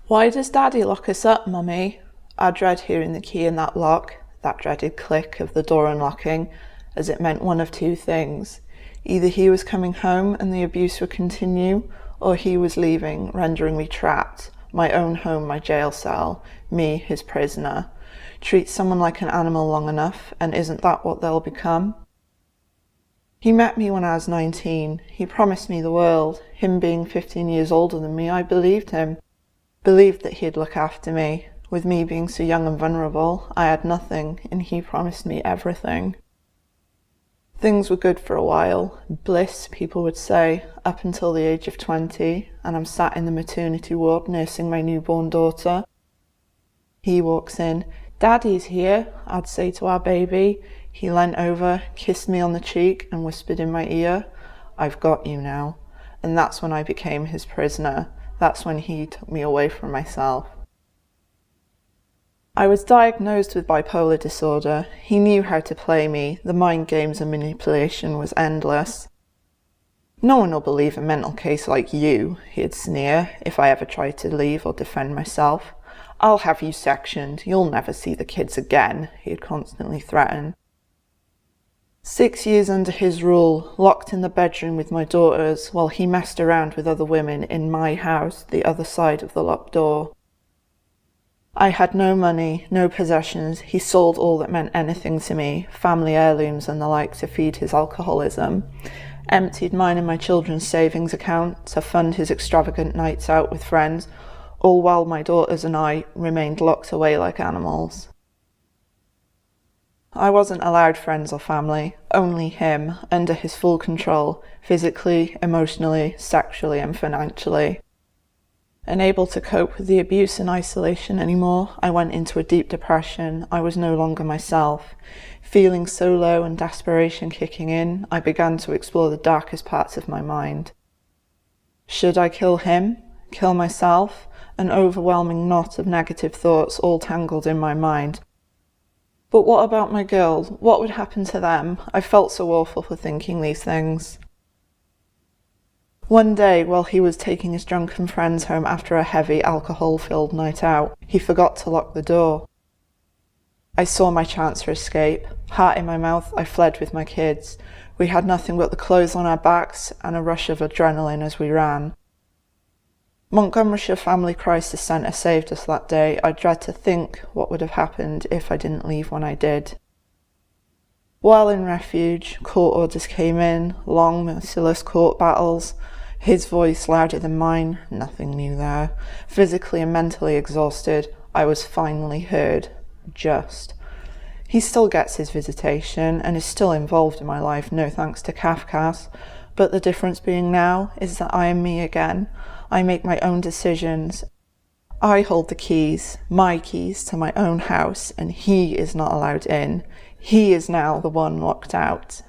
Why does Daddy lock us up, Mummy? I dread hearing the key in that lock, that dreaded click of the door unlocking, as it meant one of two things. Either he was coming home and the abuse would continue, or he was leaving, rendering me trapped, my own home, my jail cell, me, his prisoner. Treat someone like an animal long enough, and isn't that what they'll become? He met me when I was 19. He promised me the world. Him being 15 years older than me, I believed him. Believed that he'd look after me. With me being so young and vulnerable, I had nothing, and he promised me everything. Things were good for a while. Bliss, people would say, up until the age of 20, and I'm sat in the maternity ward nursing my newborn daughter. He walks in. "Daddy's here," I'd say to our baby. He leant over, kissed me on the cheek, and whispered in my ear, "I've got you now." And that's when I became his prisoner. That's when he took me away from myself. I was diagnosed with bipolar disorder. He knew how to play me. The mind games and manipulation was endless. "No one will believe a mental case like you," he'd sneer, if I ever tried to leave or defend myself. "I'll have you sectioned. You'll never see the kids again," he'd constantly threaten. 6 years under his rule, locked in the bedroom with my daughters, while he messed around with other women in my house, the other side of the locked door. I had no money, no possessions. He sold all that meant anything to me, family heirlooms and the like, to feed his alcoholism. Emptied mine and my children's savings account to fund his extravagant nights out with friends, all while my daughters and I remained locked away like animals. I wasn't allowed friends or family, only him, under his full control, physically, emotionally, sexually and financially. Unable to cope with the abuse and isolation anymore, I went into a deep depression. I was no longer myself. Feeling so low and desperation kicking in, I began to explore the darkest parts of my mind. Should I kill him? Kill myself? An overwhelming knot of negative thoughts all tangled in my mind. But what about my girls? What would happen to them? I felt so awful for thinking these things. One day, while he was taking his drunken friends home after a heavy alcohol-filled night out, he forgot to lock the door. I saw my chance for escape. Heart in my mouth, I fled with my kids. We had nothing but the clothes on our backs and a rush of adrenaline as we ran. Montgomeryshire Family Crisis Centre saved us that day. I dread to think what would have happened if I didn't leave when I did. While in refuge, court orders came in, long, merciless court battles. His voice louder than mine, nothing new there. Physically and mentally exhausted, I was finally heard. Just. He still gets his visitation and is still involved in my life, no thanks to Kafkas. But the difference being now is that I am me again. I make my own decisions. I hold the keys, my keys to my own house, and he is not allowed in. He is now the one locked out.